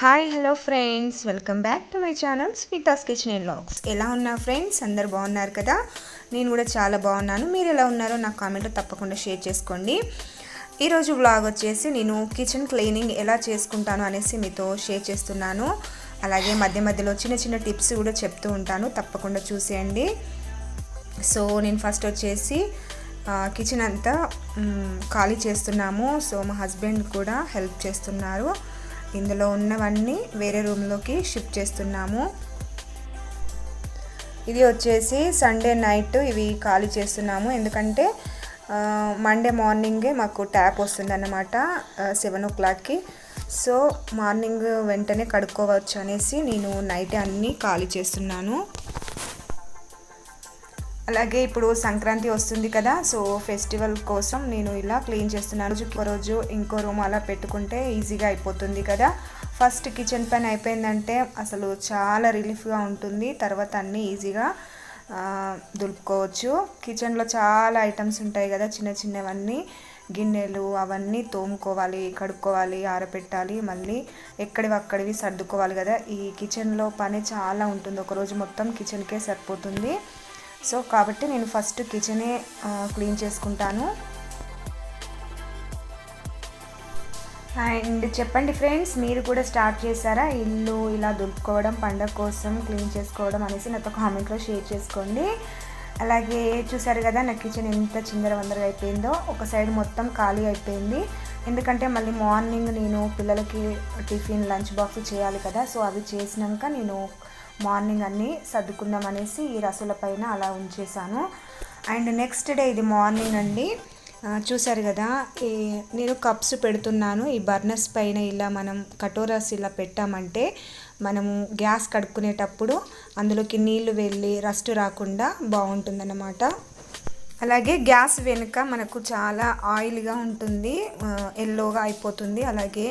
Hi hello friends, welcome back to my channel Sweetha's kitchen and vlogs. ఎలా ఉన్నారు friends? అందరు బాగున్నారు కదా? నేను కూడా చాలా బాగున్నాను. మీరు ఎలా ఉన్నారో నాకు కామెంట్లో తప్పకుండా షేర్ చేసుకోండి. ఈరోజు వ్లాగ్ వచ్చేసి నేను కిచెన్ క్లీనింగ్ ఎలా చేసుకుంటాను అనేసి మీతో షేర్ చేస్తున్నాను. అలాగే మధ్య మధ్యలో చిన్న చిన్న టిప్స్ కూడా చెప్తూ ఉంటాను, తప్పకుండా చూసేయండి. సో నేను ఫస్ట్ వచ్చేసి కిచెన్ అంతా ఖాళీ చేస్తున్నాము. సో మా హస్బెండ్ కూడా హెల్ప్ చేస్తున్నారు. ఇందులో ఉన్నవన్నీ వేరే రూమ్లోకి షిఫ్ట్ చేస్తున్నాము. ఇది వచ్చేసి సండే నైట్ ఇవి ఖాళీ చేస్తున్నాము, ఎందుకంటే మండే మార్నింగే మాకు ట్యాప్ వస్తుందన్నమాట 7 o'clockకి. సో మార్నింగ్ వెంటనే కడుక్కోవచ్చు అనేసి నేను నైటే అన్నీ ఖాళీ చేస్తున్నాను. అలాగే ఇప్పుడు సంక్రాంతి వస్తుంది కదా, సో ఫెస్టివల్ కోసం నేను ఇలా క్లీన్ చేస్తున్నాను. రోజు ఇంకో రూమ్ అలా పెట్టుకుంటే ఈజీగా అయిపోతుంది కదా. ఫస్ట్ కిచెన్ పని అయిపోయిందంటే అసలు చాలా రిలీఫ్గా ఉంటుంది. తర్వాత అన్నీ ఈజీగా దులుపుకోవచ్చు. కిచెన్లో చాలా ఐటమ్స్ ఉంటాయి కదా, చిన్న చిన్నవన్నీ గిన్నెలు అవన్నీ తోముకోవాలి, కడుక్కోవాలి, ఆరబెట్టాలి, మళ్ళీ ఎక్కడివి సర్దుకోవాలి కదా. ఈ కిచెన్లో పని చాలా ఉంటుంది, ఒకరోజు మొత్తం కిచెన్కే సరిపోతుంది. సో కాబట్టి నేను ఫస్ట్ కిచెనే క్లీన్ చేసుకుంటాను. అండ్ చెప్పండి ఫ్రెండ్స్, మీరు కూడా స్టార్ట్ చేశారా ఇల్లు ఇలా దులుపుకోవడం, పండగ కోసం క్లీన్ చేసుకోవడం అనేసి నాతో కామెంట్లో షేర్ చేసుకోండి. అలాగే చూసారు కదా నా కిచెన్ ఎంత చిందరవందరగా అయిపోయిందో. ఒక సైడ్ మొత్తం ఖాళీ అయిపోయింది, ఎందుకంటే మళ్ళీ మార్నింగ్ నేను పిల్లలకి టిఫిన్ లంచ్ బాక్స్ చేయాలి కదా. సో అవి చేసినాక నేను మార్నింగ్ అన్నీ సర్దుకుందాం అనేసి ఈ రసుల పైన అలా ఉంచేసాను. అండ్ నెక్స్ట్ డే ఇది మార్నింగ్ అండి. చూసారు కదా, నేను కప్స్ పెడుతున్నాను. ఈ బర్నర్స్ పైన ఇలా మనం కటోరాస్ ఇలా పెట్టామంటే మనము గ్యాస్ కడుక్కునేటప్పుడు అందులోకి నీళ్లు వెళ్ళి రస్ట్ రాకుండా బాగుంటుందన్నమాట. అలాగే గ్యాస్ వెనుక మనకు చాలా ఆయిల్గా ఉంటుంది, ఎల్లోగా అయిపోతుంది. అలాగే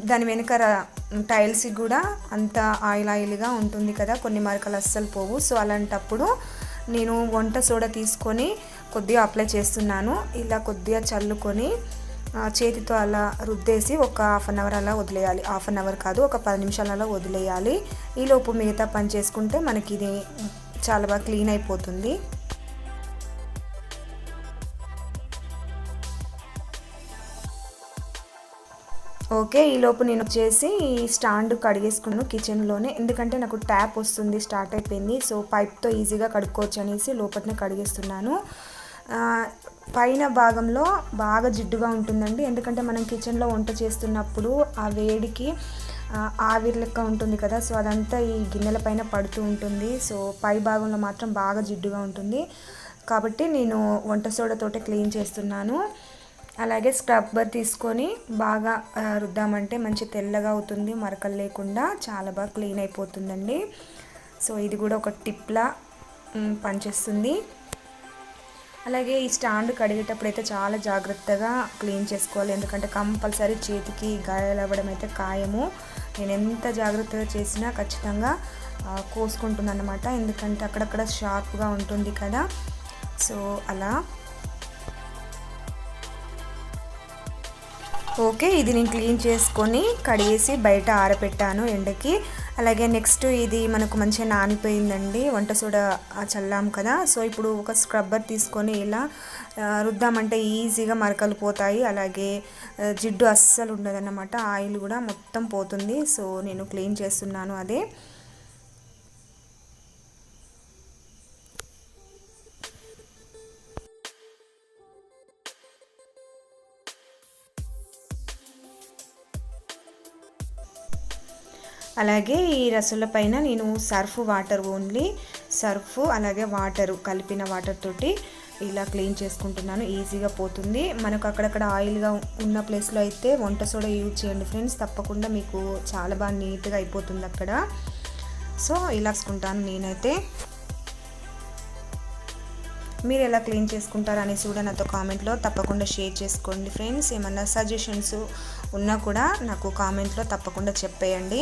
దాని వెనుక టైల్స్కి కూడా అంత ఆయిల్గా ఉంటుంది కదా, కొన్ని మరకలు అస్సలు పోవు. సో అలాంటప్పుడు నేను వంట సోడా తీసుకొని కొద్దిగా అప్లై చేస్తున్నాను. ఇలా కొద్దిగా చల్లుకొని చేతితో అలా రుద్దేసి ఒక 1/2 hour అలా వదిలేయాలి. 1/2 hour కాదు, ఒక 10 నిమిషాలు అలా వదిలేయాలి. ఈలోపు మిగతా పని చేసుకుంటే మనకి ఇది చాలా బాగా క్లీన్ అయిపోతుంది. ఓకే, ఈలోపు నేను వచ్చేసి ఈ స్టాండ్ కడిగేసుకున్నాను కిచెన్లోనే, ఎందుకంటే నాకు ట్యాప్ వస్తుంది, స్టార్ట్ అయిపోయింది. సో పైప్తో ఈజీగా కడుక్కోవచ్చు అనేసి లోపలనే కడిగేస్తున్నాను. పైన భాగంలో బాగా జిడ్డుగా ఉంటుందండి, ఎందుకంటే మనం కిచెన్లో వంట చేస్తున్నప్పుడు ఆ వేడికి ఆవిరి లెక్క ఉంటుంది కదా. సో అదంతా ఈ గిన్నెల పైన పడుతూ ఉంటుంది. సో పై భాగంలో మాత్రం బాగా జిడ్డుగా ఉంటుంది, కాబట్టి నేను వంట సోడాతోటే క్లీన్ చేస్తున్నాను. అలాగే స్క్రబ్బర్ తీసుకొని బాగా రుద్దామంటే మంచి తెల్లగా అవుతుంది, మరకలు లేకుండా చాలా బాగా క్లీన్ అయిపోతుందండి. సో ఇది కూడా ఒక టిప్లా పనిచేస్తుంది. అలాగే ఈ స్టాండ్ కడిగేటప్పుడు అయితే చాలా జాగ్రత్తగా క్లీన్ చేసుకోవాలి, ఎందుకంటే కంపల్సరీ చేతికి గాయాలు అవ్వడం అయితే ఖాయము. నేను ఎంత జాగ్రత్తగా చేసినా ఖచ్చితంగా కోసుకుంటుంది అన్నమాట, ఎందుకంటే అక్కడక్కడ షార్ప్గా ఉంటుంది కదా. సో అలా ఓకే, ఇది నేను క్లీన్ చేసుకొని కడిగేసి బయట ఆరబెట్టాను ఎండకి. అలాగే నెక్స్ట్ ఇది మనకు మంచిగా నానిపోయిందండి, వంట సోడా చల్లాం కదా. సో ఇప్పుడు ఒక స్క్రబ్బర్ తీసుకొని ఇలా రుద్దామంటే ఈజీగా మరకలు పోతాయి. అలాగే జిడ్డు అస్సలు ఉండదన్నమాట, ఆయిల్ కూడా మొత్తం పోతుంది. సో నేను క్లీన్ చేస్తున్నాను అదే. అలాగే ఈ రసుల పైన నేను సర్ఫ్ వాటర్, ఓన్లీ సర్ఫ్ అలాగే వాటరు కలిపిన వాటర్ తోటి ఇలా క్లీన్ చేసుకుంటున్నాను, ఈజీగా పోతుంది. మనకు అక్కడక్కడ ఆయిల్గా ఉన్న ప్లేస్లో అయితే వంట సోడా యూజ్ చేయండి ఫ్రెండ్స్, తప్పకుండా మీకు చాలా బాగా నీట్గా అయిపోతుంది అక్కడ. సో ఇలా చేసుకుంటాను నేనైతే. మీరు ఎలా క్లీన్ చేసుకుంటారు అనేసి కూడా నాతో కామెంట్లో తప్పకుండా షేర్ చేసుకోండి ఫ్రెండ్స్. ఏమన్నా సజెషన్స్ ఉన్నా కూడా నాకు కామెంట్లో తప్పకుండా చెప్పేయండి.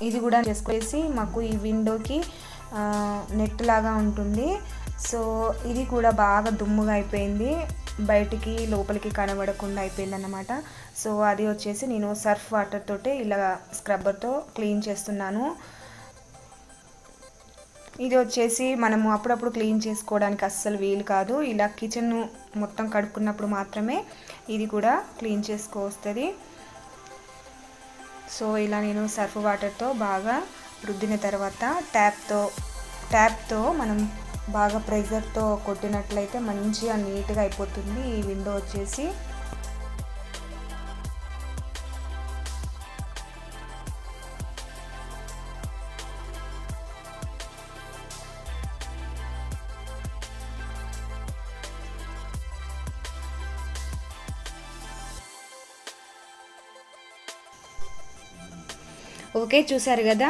ఇది కూడా చేసుకునేసి మాకు ఈ విండోకి నెట్ లాగా ఉంటుంది. సో ఇది కూడా బాగా దుమ్ముగా అయిపోయింది, బయటికి లోపలికి కనబడకుండా అయిపోయింది అన్నమాట. సో అది వచ్చేసి నేను సర్ఫ్ వాటర్ తోటి ఇలా స్క్రబ్బర్తో క్లీన్ చేస్తున్నాను. ఇది వచ్చేసి మనము అప్పుడప్పుడు క్లీన్ చేసుకోవడానికి అస్సలు వీలు కాదు, ఇలా కిచెన్ మొత్తం కడుక్కున్నప్పుడు మాత్రమే ఇది కూడా క్లీన్ చేసుకోవస్తుంది. సో ఇలా నేను సర్ఫ్ వాటర్తో బాగా రుద్దిన తర్వాత ట్యాప్తో మనం బాగా ప్రెజర్తో కొట్టినట్లయితే మంచిగా నీట్గా అయిపోతుంది ఈ విండో వచ్చేసి. ఓకే, చూసారు కదా,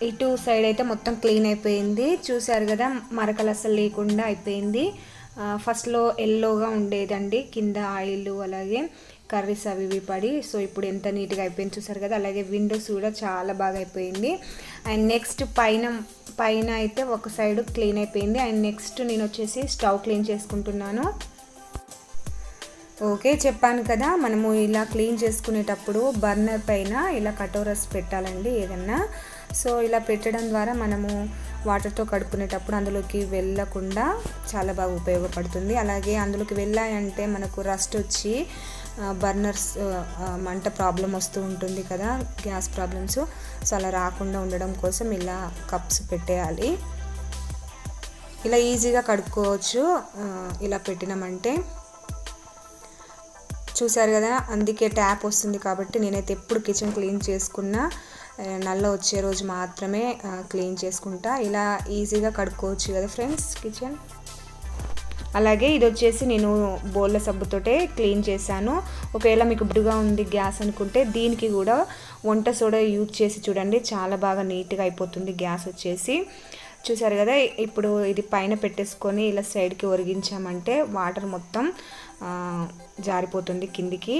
ఇటు సైడ్ అయితే మొత్తం క్లీన్ అయిపోయింది. చూసారు కదా, మరకలు అసలు లేకుండా అయిపోయింది. ఫస్ట్లో ఎల్లోగా ఉండేదండి కింద ఆయిల్ అలాగే కర్రీస్ అవి ఇవి పడి. సో ఇప్పుడు ఎంత నీట్గా అయిపోయింది చూసారు కదా. అలాగే విండోస్ కూడా చాలా బాగా అయిపోయింది. అండ్ నెక్స్ట్ పైన అయితే ఒక సైడ్ క్లీన్ అయిపోయింది. అండ్ నెక్స్ట్ నేను వచ్చేసి స్టవ్ క్లీన్ చేసుకుంటున్నాను. ఓకే, చెప్పాను కదా, మనము ఇలా క్లీన్ చేసుకునేటప్పుడు బర్నర్ పైన ఇలా కటోరస్ పెట్టాలండి ఏదన్నా. సో ఇలా పెట్టడం ద్వారా మనము వాటర్తో కడుక్కునేటప్పుడు అందులోకి వెళ్ళకుండా చాలా బాగా ఉపయోగపడుతుంది. అలాగే అందులోకి వెళ్ళాయంటే మనకు రస్ట్ వచ్చి బర్నర్స్ మంట ప్రాబ్లం వస్తూ ఉంటుంది కదా, గ్యాస్ ప్రాబ్లమ్స్. సో అలా రాకుండా ఉండడం కోసం ఇలా కప్స్ పెట్టేయాలి. ఇలా ఈజీగా కడుక్కోవచ్చు ఇలా పెట్టినామంటే. చూసారు కదా, అందుకే ట్యాప్ వస్తుంది కాబట్టి నేనైతే ఎప్పుడు కిచెన్ క్లీన్ చేసుకున్నా నల్ల వచ్చే రోజు మాత్రమే క్లీన్ చేసుకుంటా. ఇలా ఈజీగా కడుక్కోవచ్చు కదా ఫ్రెండ్స్ కిచెన్. అలాగే ఇది వచ్చేసి నేను బోళ్ళ సబ్బుతోటే క్లీన్ చేశాను. ఒకవేళ మీకు బుడ్డుగా ఉంది గ్యాస్ అనుకుంటే దీనికి కూడా వంట సోడా యూజ్ చేసి చూడండి, చాలా బాగా నీట్గా అయిపోతుంది గ్యాస్ వచ్చేసి. చూసారు కదా, ఇప్పుడు ఇది పైన పెట్టేసుకొని ఇలా సైడ్కి ఒరిగించామంటే వాటర్ మొత్తం జారిపోతుంది కిందికి.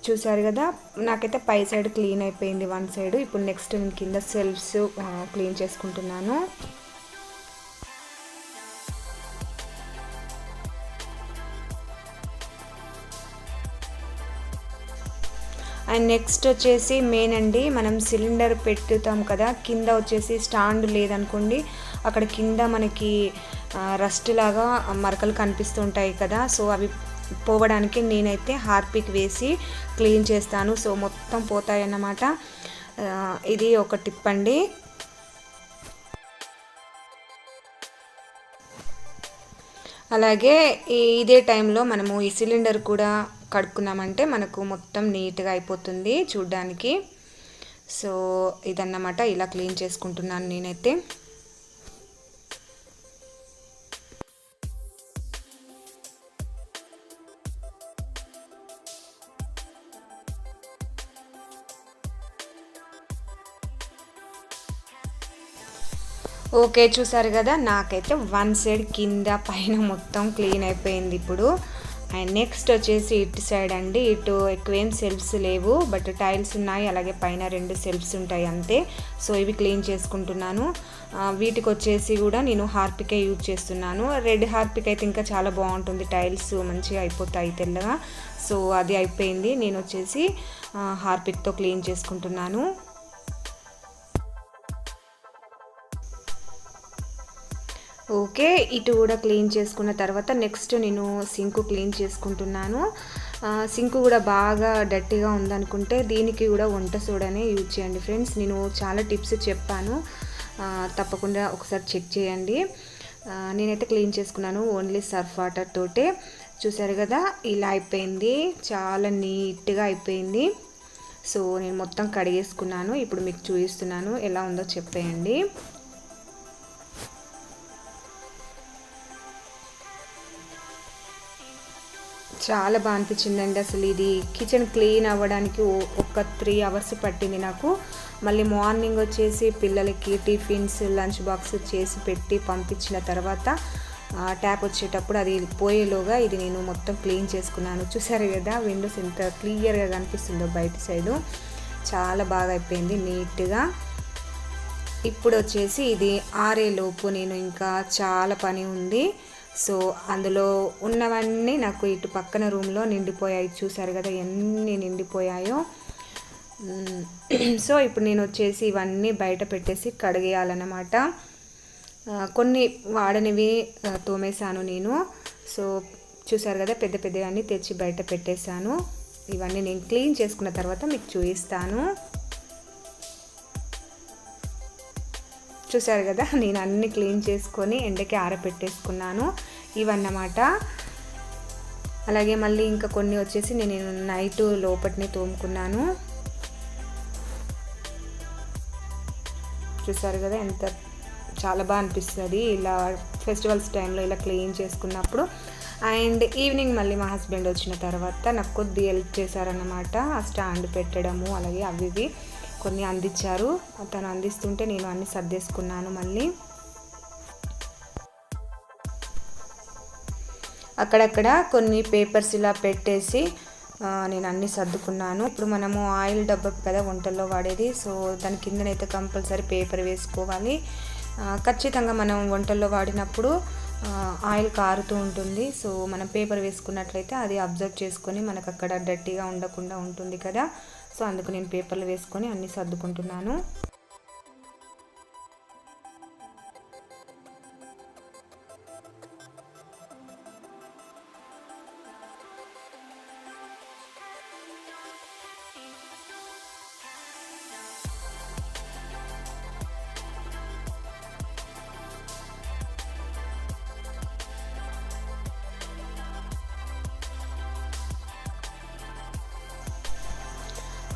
చూసారు కదా, నాకైతే పై సైడ్ క్లీన్ అయిపోయింది వన్ సైడ్. ఇప్పుడు నెక్స్ట్ నేను కింద సెల్ఫ్స్ క్లీన్ చేసుకుంటున్నాను. అండ్ నెక్స్ట్ వచ్చేసి మెయిన్ అండి, మనం సిలిండర్ పెట్టుతాం కదా, కింద వచ్చేసి స్టాండ్ లేదనుకోండి, అక్కడ కింద మనకి రస్ట్ లాగా మరకలు కనిపిస్తుంటాయి కదా. సో అవి పోవడానికి నేనైతే హార్పిక్ వేసి క్లీన్ చేస్తాను. సో మొత్తం పోతాయి అన్నమాట. ఇది ఒక టిప్ అండి. అలాగే ఇదే టైంలో మనము ఈ సిలిండర్ కూడా కడుక్కున్నామంటే మనకు మొత్తం నీట్గా అయిపోతుంది చూడ్డానికి. సో ఇదన్నమాట, ఇలా క్లీన్ చేసుకుంటున్నాను నేనైతే. ఓకే, చూసారు కదా, నాకైతే వన్ సైడ్ కింద పైన మొత్తం క్లీన్ అయిపోయింది ఇప్పుడు. అండ్ నెక్స్ట్ వచ్చేసి ఇటు సైడ్ అండి, ఇటు ఎక్కువేం సెల్ఫ్స్ లేవు, బట్ టైల్స్ ఉన్నాయి, అలాగే పైన 2 సెల్ఫ్స్ ఉంటాయి అంతే. సో ఇవి క్లీన్ చేసుకుంటున్నాను. వీటికి వచ్చేసి కూడా నేను హార్పికే యూజ్ చేస్తున్నాను. రెడ్ హార్పిక్ అయితే ఇంకా చాలా బాగుంటుంది, టైల్స్ మంచిగా అయిపోతాయి తెల్లగా. సో అది అయిపోయింది, నేను వచ్చేసి హార్పిక్తో క్లీన్ చేసుకుంటున్నాను. ఓకే, ఇటు కూడా క్లీన్ చేసుకున్న తర్వాత నెక్స్ట్ నేను సింక్ క్లీన్ చేసుకుంటున్నాను. సింక్ కూడా బాగా డర్టీగా ఉందనుకుంటే దీనికి కూడా వంట సోడానే యూజ్ చేయండి ఫ్రెండ్స్. నేను చాలా టిప్స్ చెప్పాను, తప్పకుండా ఒకసారి చెక్ చేయండి. నేనైతే క్లీన్ చేసుకున్నాను ఓన్లీ సర్ఫ్ వాటర్ తోటే. చూసారు కదా, ఇలా అయిపోయింది, చాలా నీట్గా అయిపోయింది. సో నేను మొత్తం కడిగేసుకున్నాను, ఇప్పుడు మీకు చూపిస్తున్నాను ఎలా ఉందో చెప్పేయండి. చాలా బాగా అనిపించిందండి అసలు. ఇది కిచెన్ క్లీన్ అవ్వడానికి ఒక 3 అవర్స్ పట్టింది నాకు. మళ్ళీ మార్నింగ్ వచ్చేసి పిల్లలకి టిఫిన్స్ లంచ్ బాక్స్ చేసి పెట్టి పంపించిన తర్వాత ట్యాప్ వచ్చేటప్పుడు అది పోయేలోగా ఇది నేను మొత్తం క్లీన్ చేసుకున్నాను. చూసారు కదా, విండోస్ ఎంత క్లియర్గా కనిపిస్తుందో బయట సైడు. చాలా బాగా అయిపోయింది నీట్గా. ఇప్పుడు వచ్చేసి ఇది ఆరేలోపు నేను ఇంకా చాలా పని ఉంది. సో అందులో ఉన్నవన్నీ నాకు ఇటు పక్కన రూమ్లో నిండిపోయాయి. చూసారు కదా ఎన్ని నిండిపోయాయో. సో ఇప్పుడు నేను వచ్చేసి ఇవన్నీ బయట పెట్టేసి కడిగేయాలన్నమాట. కొన్ని వాడనివి తోమేశాను నేను. సో చూసారు కదా పెద్ద పెద్దవన్నీ తెచ్చి బయట పెట్టేశాను. ఇవన్నీ నేను క్లీన్ చేసుకున్న తర్వాత మీకు చూపిస్తాను. చూసారు కదా నేను అన్నీ క్లీన్ చేసుకొని ఎండకి ఆరబెట్టేసుకున్నాను ఇవన్నమాట. అలాగే మళ్ళీ ఇంకా కొన్ని వచ్చేసి నేను నైట్ లోపటిని తోముకున్నాను. చూసారు కదా ఎంత చాలా బాగా అనిపిస్తుంది ఇలా ఫెస్టివల్స్ టైంలో ఇలా క్లీన్ చేసుకున్నప్పుడు. అండ్ ఈవినింగ్ మళ్ళీ మా హస్బెండ్ వచ్చిన తర్వాత నాకు కొద్దిగా హెల్ప్ చేశారన్నమాట. ఆ స్టాండ్ పెట్టడము అలాగే అవి ఇవి కొన్ని అందించారు. తను అందిస్తుంటే నేను అన్ని సర్దేసుకున్నాను. మళ్ళీ అక్కడక్కడ కొన్ని పేపర్స్ ఇలా పెట్టేసి నేను అన్నీ సర్దుకున్నాను. ఇప్పుడు మనము ఆయిల్ డబ్బా కదా వంటల్లో వాడేది. సో దాని కిందనైతే కంపల్సరీ పేపర్ వేసుకోవాలి. ఖచ్చితంగా మనం వంటల్లో వాడినప్పుడు ఆయిల్ కారుతూ ఉంటుంది. సో మనం పేపర్ వేసుకున్నట్లయితే అది అబ్జర్వ్ చేసుకొని మనకు అక్కడ డర్టీగా ఉండకుండా ఉంటుంది కదా. సో అందుకు నేను పేపర్లు వేసుకొని అన్నీ సర్దుకుంటున్నాను.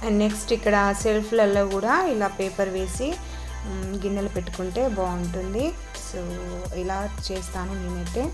అండ్ నెక్స్ట్ ఇక్కడ సెల్ఫ్లలో కూడా ఇలా పేపర్ వేసి గిన్నెలు పెట్టుకుంటే బాగుంటుంది. సో ఇలా చేస్తాను నేనైతే.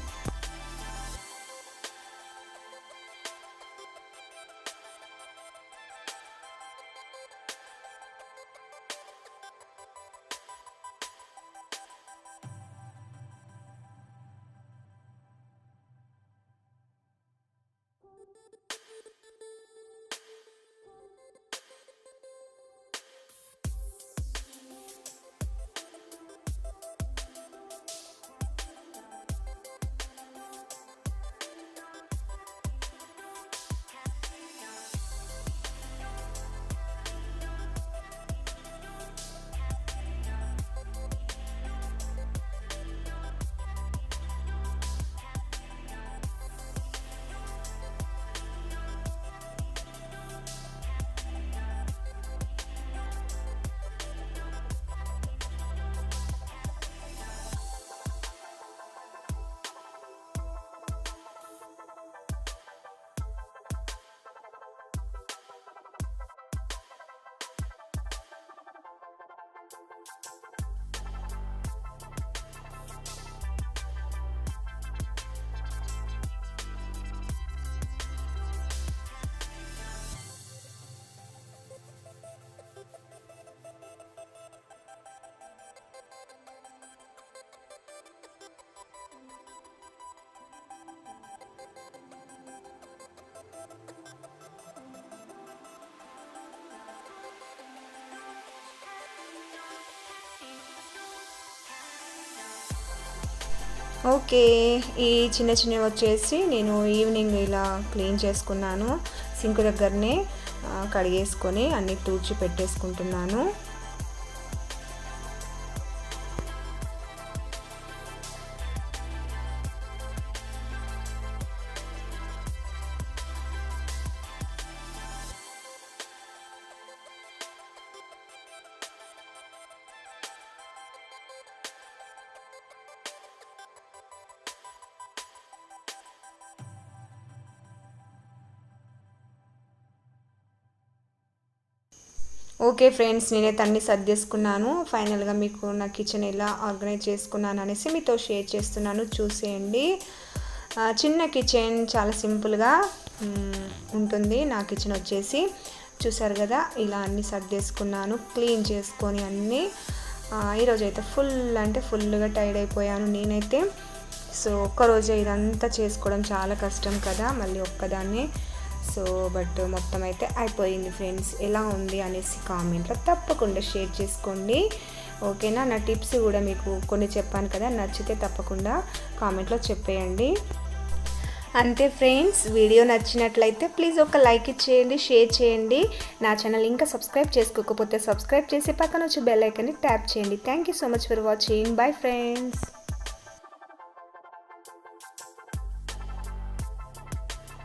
ఓకే, ఈ చిన్న చిన్నవి వచ్చేసి నేను ఈవినింగ్ ఇలా క్లీన్ చేసుకున్నాను. సింక్ దగ్గరనే కడిగేసుకొని అన్నీ తూర్చి పెట్టేసుకుంటున్నాను. ఓకే ఫ్రెండ్స్, నేనైతే అన్నీ సర్దేసుకున్నాను. ఫైనల్గా మీకు నా కిచెన్ ఎలా ఆర్గనైజ్ చేసుకున్నాను అనేసి మీతో షేర్ చేస్తున్నాను, చూసేయండి. చిన్న కిచెన్, చాలా సింపుల్గా ఉంటుంది నా కిచెన్ వచ్చేసి. చూసారు కదా, ఇలా అన్నీ సర్దేసుకున్నాను, క్లీన్ చేసుకొని అన్నీ. ఈరోజైతే ఫుల్గా టైర్డ్ అయిపోయాను నేనైతే. సో ఒక్కరోజే ఇదంతా చేసుకోవడం చాలా కష్టం కదా, మళ్ళీ ఒక్కదాన్ని. సో బట్ మొత్తం అయితే అయిపోయింది ఫ్రెండ్స్. ఎలా ఉంది అనేసి కామెంట్లో తప్పకుండా షేర్ చేసుకోండి, ఓకేనా. నా టిప్స్ కూడా మీకు కొన్ని చెప్పాను కదా, నచ్చితే తప్పకుండా కామెంట్లో చెప్పేయండి. అంతే ఫ్రెండ్స్, వీడియో నచ్చినట్లయితే ప్లీజ్ ఒక లైక్ ఇచ్చేయండి, షేర్ చేయండి. నా ఛానల్ ఇంకా సబ్స్క్రైబ్ చేసుకోకపోతే సబ్స్క్రైబ్ చేసి పక్కన వచ్చి బెల్ ఐకాన్ని ట్యాప్ చేయండి. Thank you so much for watching. Bye friends.